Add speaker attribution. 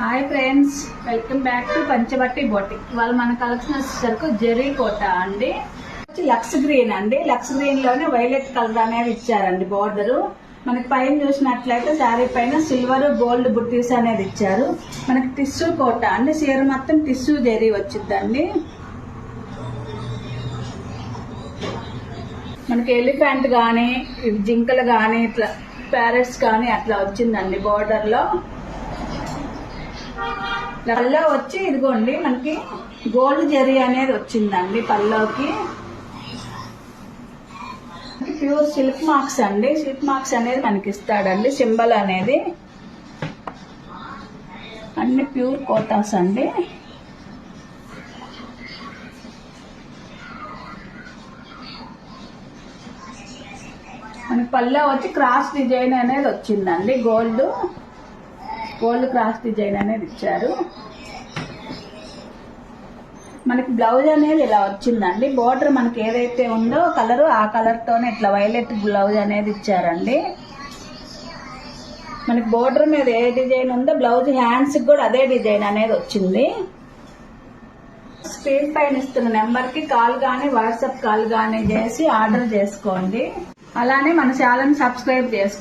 Speaker 1: Hi friends, welcome back to పంచబట్టి boutique. వాళ్ళు మన కలెక్షన్ వచ్చేసరికి జెరీ కోట అండి. లక్స్ గ్రీన్ అండి. లక్స్ గ్రీన్ లోనే వైలెట్ కలర్ అనేది ఇచ్చారండి బోర్డర్. మనకి పైన చూసినట్లయితే శారీ పైన సిల్వర్ గోల్డ్ బుట్టీస్ అనేది ఇచ్చారు. మనకి టిష్యూ కోట అండి. చీర మొత్తం టిష్యూ జెరీ వచ్చిందండి. మనకి ఎలిఫెంట్ గానీ జింకలు గానీ ఇట్లా ప్యారెట్స్ కానీ అట్లా వచ్చిందండి బోర్డర్ లో. పల్లో వచ్చి ఇదిగోండి మనకి గోల్డ్ జరీ అనేది వచ్చిందండి పల్లోకి. ప్యూర్ సిల్క్ మార్క్స్ అండి. సిల్క్ మార్క్స్ అనేది మనకి ఇస్తాడండి సింబల్ అనేది. అన్ని ప్యూర్ కోటాస్ అండి. మనకి పల్లో వచ్చి క్రాస్ డిజైన్ అనేది వచ్చిందండి. గోల్డ్ క్రాస్ డిజైన్ అనేది ఇచ్చారు. మనకి బ్లౌజ్ అనేది ఇలా వచ్చిందండి. బోర్డర్ మనకి ఏదైతే ఉందో కలర్ ఆ కలర్ తోనే ఇట్లా వైలెట్ బ్లౌజ్ అనేది ఇచ్చారండి. మనకి బోర్డర్ మీద ఏ డిజైన్ ఉందో బ్లౌజ్ హ్యాండ్స్ కూడా అదే డిజైన్ అనేది వచ్చింది. స్క్రీన్ పైన ఇస్తున్న నెంబర్ కి కాల్ గానీ వాట్సాప్ కాల్ గానీ చేసి ఆర్డర్ చేసుకోండి. అలానే మన ఛానల్ సబ్స్క్రైబ్ చేసుకోండి.